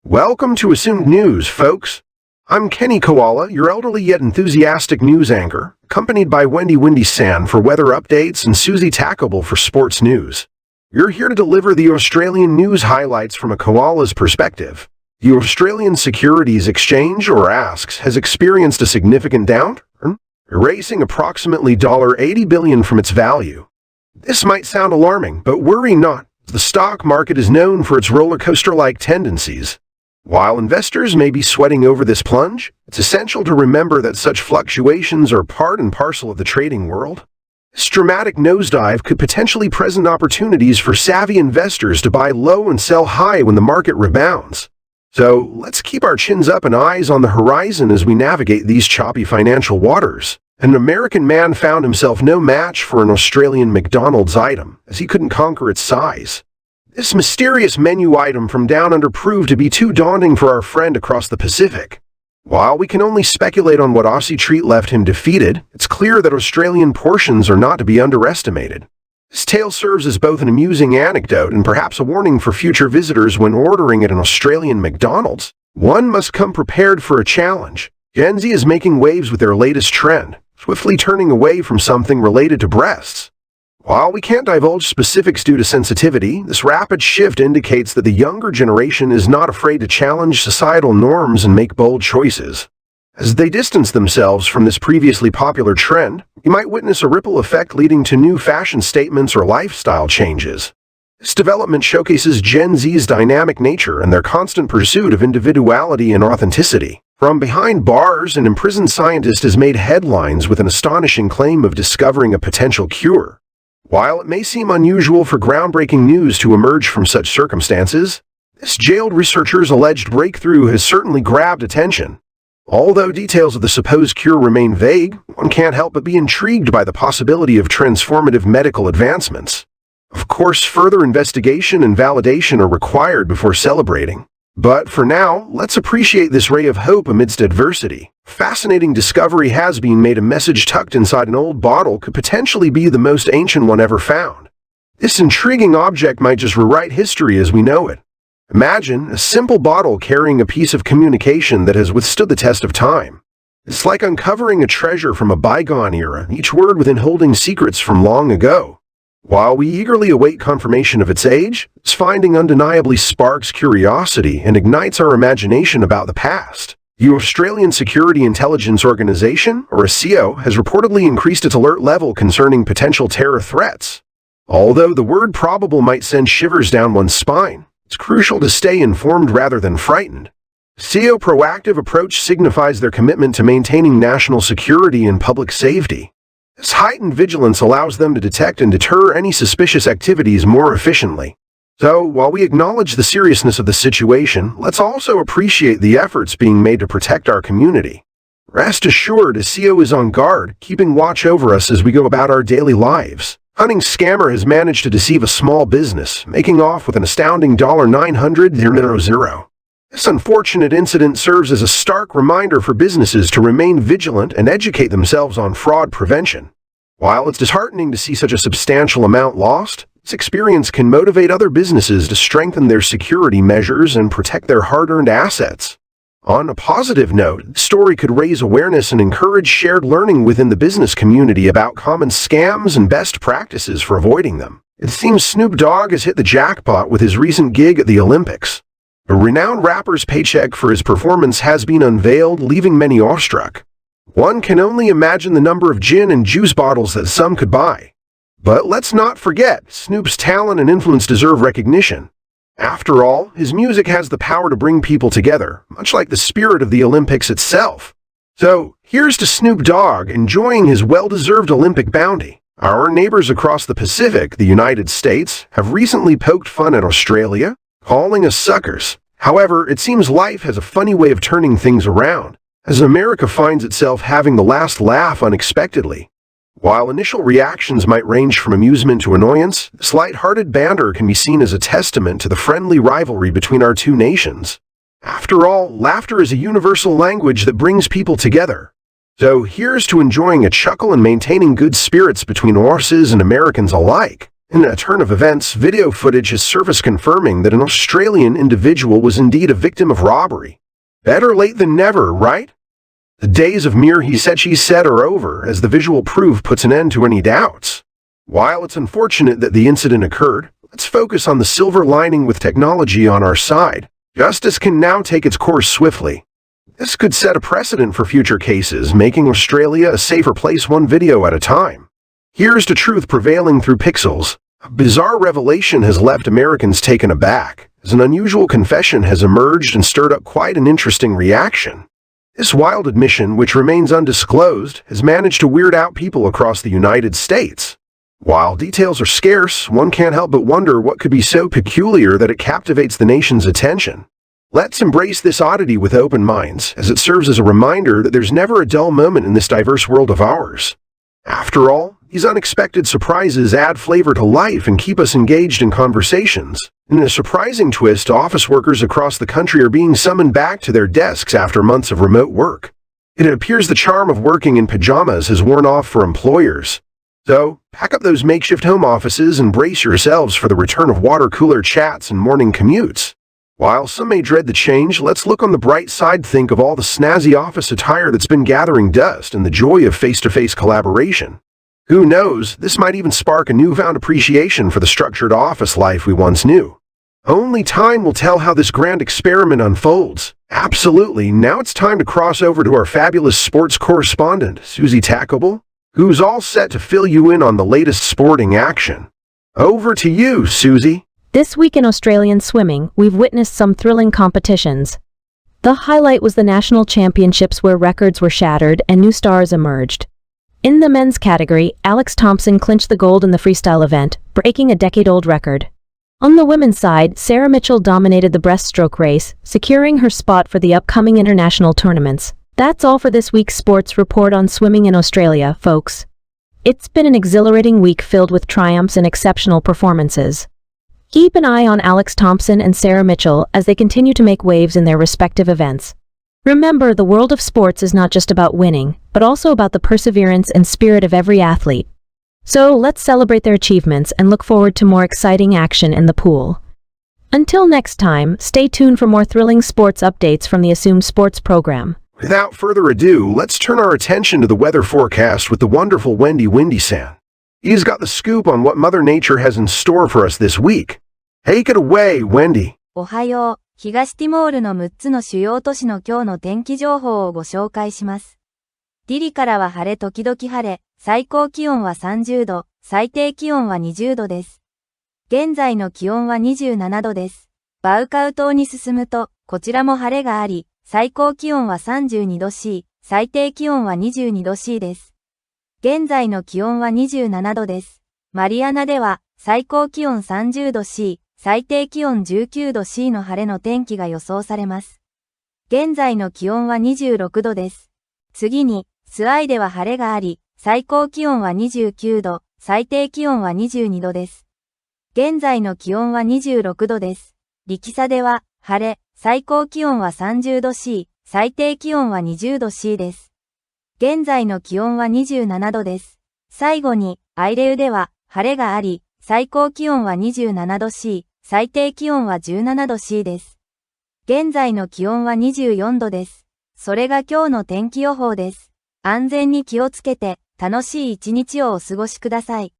Welcome to Assumed News, folks. I'm Kenny Koala, your elderly yet enthusiastic news anchor, accompanied by Wendy San for weather updates and Suzie Tacobell for sports news. You're here to deliver the Australian news highlights from a koala's perspective. The Australian Securities Exchange, or ASX, has experienced a significant downturn, erasing approximately $80 billion from its value. This might sound alarming, but worry not. The stock market is known for its roller coaster-like tendencies. While investors may be sweating over this plunge, it's essential to remember that such fluctuations are part and parcel of the trading world. This dramatic nosedive could potentially present opportunities for savvy investors to buy low and sell high when the market rebounds. So let's keep our chins up and eyes on the horizon as we navigate these choppy financial waters. An American man found himself no match for an Australian McDonald's item, as he couldn't conquer its size. This mysterious menu item from down under proved to be too daunting for our friend across the Pacific. While we can only speculate on what Aussie treat left him defeated, it's clear that Australian portions are not to be underestimated. This tale serves as both an amusing anecdote and perhaps a warning for future visitors when ordering at an Australian McDonald's. One must come prepared for a challenge. Gen Z is making waves with their latest trend, swiftly turning away from something related to breasts. While we can't divulge specifics due to sensitivity, this rapid shift indicates that the younger generation is not afraid to challenge societal norms and make bold choices. As they distance themselves from this previously popular trend, you might witness a ripple effect leading to new fashion statements or lifestyle changes. This development showcases Gen Z's dynamic nature and their constant pursuit of individuality and authenticity. From behind bars, an imprisoned scientist has made headlines with an astonishing claim of discovering a potential cure. While it may seem unusual for groundbreaking news to emerge from such circumstances, this jailed researcher's alleged breakthrough has certainly grabbed attention. Although details of the supposed cure remain vague, one can't help but be intrigued by the possibility of transformative medical advancements. Of course, further investigation and validation are required before celebrating. But for now, let's appreciate this ray of hope amidst adversity. Fascinating discovery has been made. A message tucked inside an old bottle could potentially be the most ancient one ever found. This intriguing object might just rewrite history as we know it. Imagine a simple bottle carrying a piece of communication that has withstood the test of time. It's like uncovering a treasure from a bygone era, each word within holding secrets from long ago. While we eagerly await confirmation of its age, its finding undeniably sparks curiosity and ignites our imagination about the past. The Australian Security Intelligence Organisation, or ASIO, has reportedly increased its alert level concerning potential terror threats. Although the word probable might send shivers down one's spine, it's crucial to stay informed rather than frightened. ASIO's proactive approach signifies their commitment to maintaining national security and public safety. This heightened vigilance allows them to detect and deter any suspicious activities more efficiently. So, while we acknowledge the seriousness of the situation, let's also appreciate the efforts being made to protect our community. Rest assured, ASIO is on guard, keeping watch over us as we go about our daily lives. Cunning scammer has managed to deceive a small business, making off with an astounding $900,000. This unfortunate incident serves as a stark reminder for businesses to remain vigilant and educate themselves on fraud prevention. While it's disheartening to see such a substantial amount lost, this experience can motivate other businesses to strengthen their security measures and protect their hard-earned assets. On a positive note, this story could raise awareness and encourage shared learning within the business community about common scams and best practices for avoiding them. It seems Snoop Dogg has hit the jackpot with his recent gig at the Olympics. A renowned rapper's paycheck for his performance has been unveiled, leaving many awestruck. One can only imagine the number of gin and juice bottles that some could buy. But let's not forget, Snoop's talent and influence deserve recognition. After all, his music has the power to bring people together, much like the spirit of the Olympics itself. So, here's to Snoop Dogg enjoying his well-deserved Olympic bounty. Our neighbors across the Pacific, the United States, have recently poked fun at Australia, calling us suckers. However, it seems life has a funny way of turning things around, as America finds itself having the last laugh unexpectedly. While initial reactions might range from amusement to annoyance, this light-hearted banter can be seen as a testament to the friendly rivalry between our two nations. After all, laughter is a universal language that brings people together. So here's to enjoying a chuckle and maintaining good spirits between Aussies and Americans alike. In a turn of events, video footage has surfaced confirming that an Australian individual was indeed a victim of robbery. Better late than never, right? The days of mere he said she said are over, as the visual proof puts an end to any doubts. While it's unfortunate that the incident occurred, let's focus on the silver lining with technology on our side. Justice can now take its course swiftly. This could set a precedent for future cases, making Australia a safer place one video at a time. Here's to truth prevailing through pixels. A bizarre revelation has left Americans taken aback, as an unusual confession has emerged and stirred up quite an interesting reaction. This wild admission, which remains undisclosed, has managed to weird out people across the United States. While details are scarce, one can't help but wonder what could be so peculiar that it captivates the nation's attention. Let's embrace this oddity with open minds, as it serves as a reminder that there's never a dull moment in this diverse world of ours. After all, these unexpected surprises add flavor to life and keep us engaged in conversations. In a surprising twist, office workers across the country are being summoned back to their desks after months of remote work. It appears the charm of working in pajamas has worn off for employers. So, pack up those makeshift home offices and brace yourselves for the return of water cooler chats and morning commutes. While some may dread the change, let's look on the bright side. Think of all the snazzy office attire that's been gathering dust and the joy of face-to-face collaboration. Who knows, this might even spark a newfound appreciation for the structured office life we once knew. Only time will tell how this grand experiment unfolds. Absolutely, now it's time to cross over to our fabulous sports correspondent, Suzie Tacobell, who's all set to fill you in on the latest sporting action. Over to you, Suzie. This week in Australian swimming, we've witnessed some thrilling competitions. The highlight was the national championships, where records were shattered and new stars emerged. In the men's category, Alex Thompson clinched the gold in the freestyle event, breaking a decade-old record. On the women's side, Sarah Mitchell dominated the breaststroke race, securing her spot for the upcoming international tournaments. That's all for this week's sports report on swimming in Australia, folks. It's been an exhilarating week filled with triumphs and exceptional performances. Keep an eye on Alex Thompson and Sarah Mitchell as they continue to make waves in their respective events. Remember, the world of sports is not just about winning, but also about the perseverance and spirit of every athlete. So let's celebrate their achievements and look forward to more exciting action in the pool. Until next time, stay tuned for more thrilling sports updates from the Assumed Sports program. Without further ado, let's turn our attention to the weather forecast with the wonderful Wendy-san. He's got the scoop on what Mother Nature has in store for us this week. Take it away, Wendy. おはよう。東ティモールの6つの主要都市の今日の天気情報をご紹介します。ディリからは晴れ時々晴れ、最高気温は30度、最低気温は20度です。現在の気温は27度です。バウカウ島に進むと、こちらも晴れがあり、最高気温は32度 C、最低気温は22度 C です。現在の気温は27度です。マリアナでは、最高気温30度 C、最低気温19度 C の晴れの天気が予想されます。現在の気温は26度です。次に、スアイでは晴れがあり、最高気温は29度、最低気温は22度です。現在の気温は26度です。リキサでは、晴れ、最高気温は30度 C、最低気温は20度 C です。現在の気温は27度です。最後に、アイレウでは、晴れがあり、最高気温は27度 C、最低気温は17度 C です。現在の気温は24度です。それが今日の天気予報です。安全に気をつけて、楽しい一日をお過ごしください。